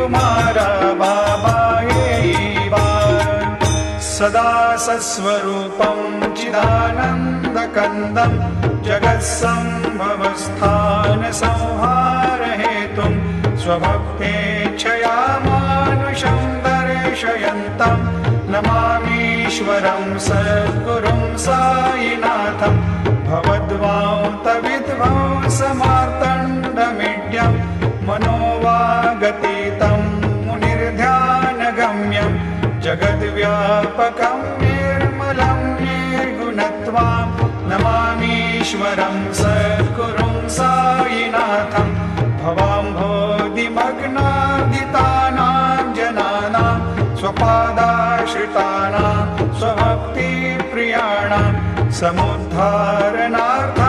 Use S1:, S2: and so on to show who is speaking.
S1: कुमारा बाबा येईवा सदा सस्वरूपं चिदानन्दकन्दं जगत्सम्भवस्थानसंहारहेतुं स्वभक्तेच्छया मानुषं दर्शयन्तं नमामीश्वरं सद्गुरुं साईनाथं भवद्वान्तविध्वंसमार्तण्डमीड्यं मनोवागतीतं मुनिर्ध्यानगम्यं जगद्व्यापकं निर्मलं निर्गुणत्वां नमामीश्वरं सद्गुरुं साईनाथं भवाम्भोधिमग्नादितानां जनानां स्वपादाश्रितानां स्वभक्तिप्रियाणां समुद्धारणार्थं